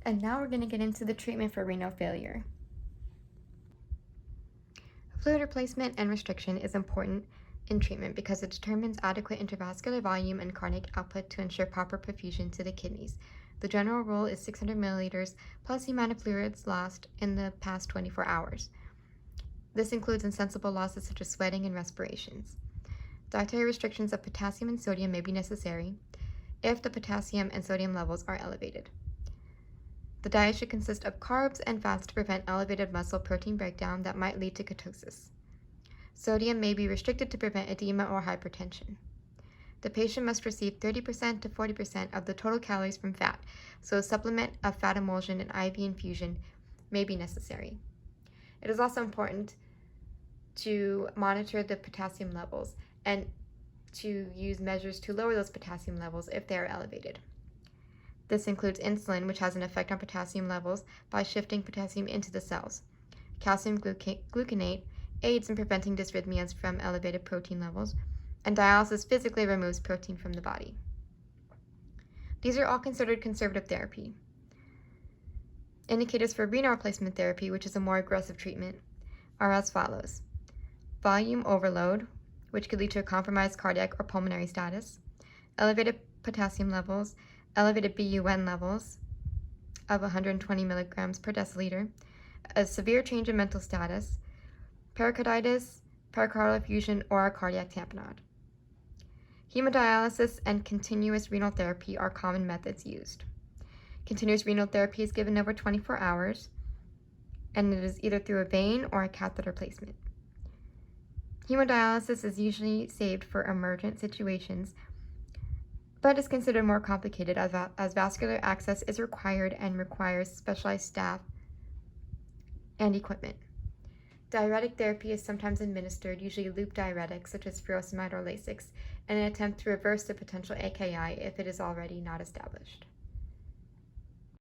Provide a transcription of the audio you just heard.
And now we're going to get into the treatment for renal failure. Fluid replacement and restriction is important in treatment because it determines adequate intravascular volume and cardiac output to ensure proper perfusion to the kidneys. The general rule is 600 milliliters plus the amount of fluids lost in the past 24 hours. This includes insensible losses such as sweating and respirations. Dietary restrictions of potassium and sodium may be necessary if the potassium and sodium levels are elevated. The diet should consist of carbs and fats to prevent elevated muscle protein breakdown that might lead to ketosis. Sodium may be restricted to prevent edema or hypertension. The patient must receive 30% to 40% of the total calories from fat, so a supplement of fat emulsion and IV infusion may be necessary. It is also important to monitor the potassium levels and to use measures to lower those potassium levels if they are elevated. This includes insulin, which has an effect on potassium levels by shifting potassium into the cells. Calcium gluconate aids in preventing dysrhythmias from elevated protein levels, and dialysis physically removes protein from the body. These are all considered conservative therapy. Indicators for renal replacement therapy, which is a more aggressive treatment, are as follows: volume overload, which could lead to a compromised cardiac or pulmonary status, elevated potassium levels, elevated BUN levels of 120 milligrams per deciliter, a severe change in mental status, pericarditis, pericardial effusion, or a cardiac tamponade. Hemodialysis and continuous renal therapy are common methods used. Continuous renal therapy is given over 24 hours, and it is either through a vein or a catheter placement. Hemodialysis is usually saved for emergent situations, but is considered more complicated as vascular access is required and requires specialized staff and equipment. Diuretic therapy is sometimes administered, usually loop diuretics such as furosemide or Lasix, in an attempt to reverse the potential AKI if it is already not established.